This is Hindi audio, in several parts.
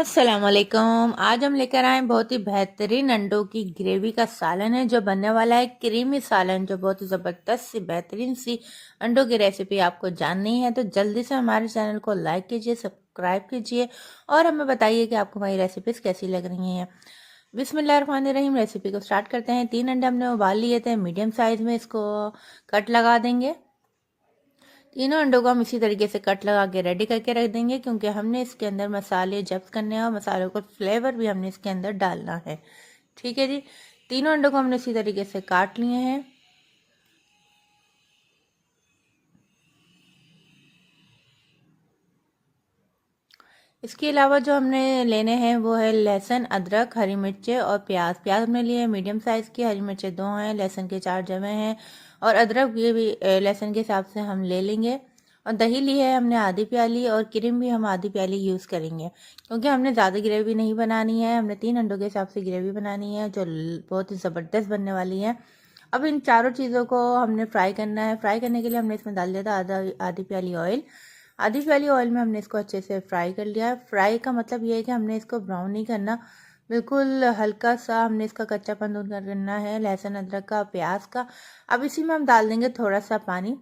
अस्सलाम वालेकुम। आज हम लेकर आए बहुत ही बेहतरीन अंडों की ग्रेवी का सालन है जो बनने वाला है क्रीमी सालन, जो बहुत ही ज़बरदस्त सी बेहतरीन सी अंडों की रेसिपी आपको जाननी है तो जल्दी से हमारे चैनल को लाइक कीजिए, सब्सक्राइब कीजिए और हमें बताइए कि आपको हमारी रेसिपीज़ कैसी लग रही हैं। बिस्मिल्लाहिर्रहमानिर्रहीम। रेसिपी को स्टार्ट करते हैं। 3 अंडे हमने उबाल लिए थे मीडियम साइज़ में, इसको कट लगा देंगे। तीनों अंडों को हम इसी तरीके से कट लगा के रेडी करके रख देंगे, क्योंकि हमने इसके अंदर मसाले जब्त करने हैं और मसालों को फ्लेवर भी हमने इसके अंदर डालना है। ठीक है जी। तीनों अंडों को हमने इसी तरीके से काट लिए हैं। इसके अलावा जो हमने लेने हैं वो है लहसुन, अदरक, हरी मिर्चें और प्याज। प्याज हमने लिए मीडियम साइज़ की, हरी मिर्चें 2 हैं, लहसुन के 4 जमे हैं और अदरक ये भी लहसुन के हिसाब से हम ले लेंगे। और दही ली है हमने आधी प्याली और क्रीम भी हम आधी प्याली यूज़ करेंगे, क्योंकि हमने ज़्यादा ग्रेवी नहीं बनानी है। हमने 3 अंडों के हिसाब से ग्रेवी बनानी है जो बहुत ही ज़बरदस्त बनने वाली है। अब इन चारों चीज़ों को हमने फ्राई करना है। फ्राई करने के लिए हमने इसमें डाल दिया था आधी प्याली ऑयल। आधी प्याली ऑयल में हमने इसको अच्छे से फ्राई कर लिया है। फ्राई का मतलब ये है कि हमने इसको ब्राउन नहीं करना, बिल्कुल हल्का सा हमने इसका कच्चापन दूर करना है लहसुन, अदरक का, प्याज का। अब इसी में हम डाल देंगे थोड़ा सा पानी,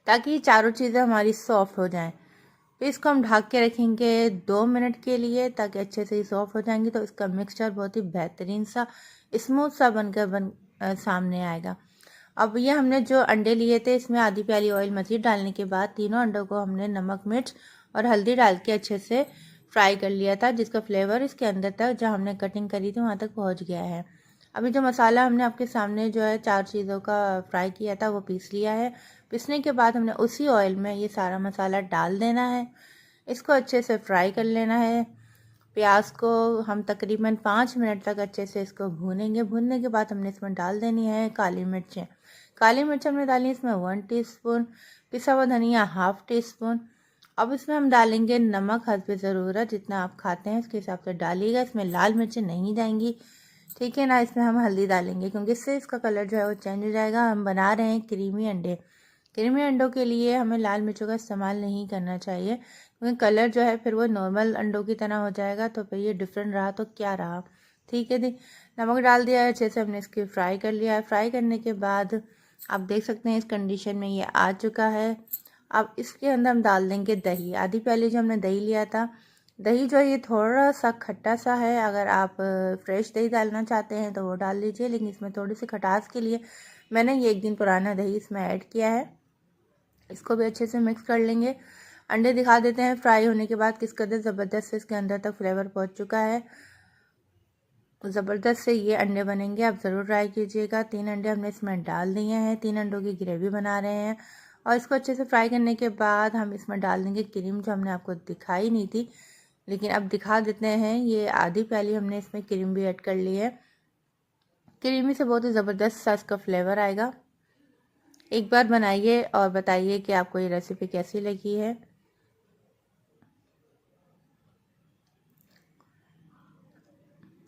ताकि चारों चीज़ें हमारी सॉफ्ट हो जाएं। फिर इसको हम ढक के रखेंगे 2 मिनट के लिए, ताकि अच्छे से सॉफ्ट हो जाएंगी तो इसका मिक्सचर बहुत ही बेहतरीन सा स्मूथ सा बनकर सामने आएगा। अब ये हमने जो अंडे लिए थे इसमें आधी प्याली ऑयल मज़ीद डालने के बाद तीनों अंडों को हमने नमक, मिर्च और हल्दी डाल के अच्छे से फ्राई कर लिया था, जिसका फ्लेवर इसके अंदर तक जहाँ हमने कटिंग करी थी वहाँ तक पहुँच गया है। अभी जो मसाला हमने आपके सामने जो है 4 चीज़ों का फ्राई किया था वो पीस लिया है। पीसने के बाद हमने उसी ऑयल में ये सारा मसाला डाल देना है, इसको अच्छे से फ्राई कर लेना है। प्याज को हम तकरीबन 5 मिनट तक अच्छे से इसको भूनेंगे। भूनने के बाद हमने इसमें डाल देनी है काली मिर्चें। काली मिर्च हमने डाली इसमें 1 टीस्पून, पिसा हुआ धनिया 1/2 टीस्पून। अब इसमें हम डालेंगे नमक हस्बे ज़रूरत, जितना आप खाते हैं उसके हिसाब से डालिएगा। इसमें लाल मिर्चें नहीं जाएंगी, ठीक है ना। इसमें हम हल्दी डालेंगे क्योंकि इससे इसका कलर जो है वो चेंज हो जाएगा। हम बना रहे हैं क्रीमी अंडे। क्रीमी अंडों के लिए हमें लाल मिर्चों का इस्तेमाल नहीं करना चाहिए, क्योंकि कलर जो है फिर वो नॉर्मल अंडों की तरह हो जाएगा, तो फिर ये डिफरेंट रहा तो क्या रहा। ठीक है जी। नमक डाल दिया है, अच्छे से हमने इसकी फ्राई कर लिया है। फ्राई करने के बाद आप देख सकते हैं इस कंडीशन में ये आ चुका है। अब इसके अंदर हम डाल देंगे दही। आधी प्याली जो हमने दही लिया था, दही जो है ये थोड़ा सा खट्टा सा है। अगर आप फ्रेश दही डालना चाहते हैं तो वो डाल लीजिए, लेकिन इसमें थोड़ी सी खटास के लिए मैंने ये 1 दिन पुराना दही इसमें ऐड किया है। इसको भी अच्छे से मिक्स कर लेंगे। अंडे दिखा देते हैं फ्राई होने के बाद किस कदर ज़बरदस्त इसके अंदर तक फ्लेवर पहुंच चुका है। ज़बरदस्त से ये अंडे बनेंगे, आप ज़रूर ट्राई कीजिएगा। 3 अंडे हमने इसमें डाल दिए हैं। 3 अंडों की ग्रेवी बना रहे हैं और इसको अच्छे से फ्राई करने के बाद हम इसमें डाल देंगे क्रीम, जो हमने आपको दिखाई नहीं थी लेकिन अब दिखा देते हैं। ये आधी प्याली हमने इसमें क्रीम भी ऐड कर ली है। क्रीमी से बहुत ही ज़बरदस्त सा इसका फ्लेवर आएगा। एक बार बनाइए और बताइए कि आपको ये रेसिपी कैसी लगी है।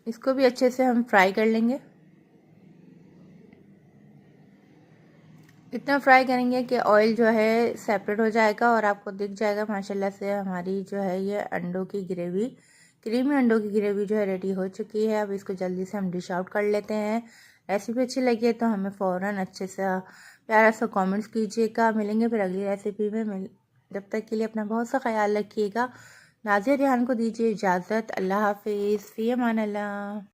इसको भी अच्छे से हम फ्राई कर लेंगे। इतना फ्राई करेंगे कि ऑयल जो है सेपरेट हो जाएगा और आपको दिख जाएगा माशाल्लाह से हमारी जो है ये अंडों की ग्रेवी, क्रीमी अंडों की ग्रेवी जो है रेडी हो चुकी है। अब इसको जल्दी से हम डिश आउट कर लेते हैं। रेसिपी अच्छी लगी है तो हमें फ़ौरन अच्छे से प्यारा सा कमेंट्स कीजिएगा। मिलेंगे फिर अगली रेसिपी में। जब तक के लिए अपना बहुत सा ख्याल रखिएगा। नाज़िया रिहान को दीजिए इजाज़त। अल्लाह हाफिज़, फ़ी अमान अल्लाह।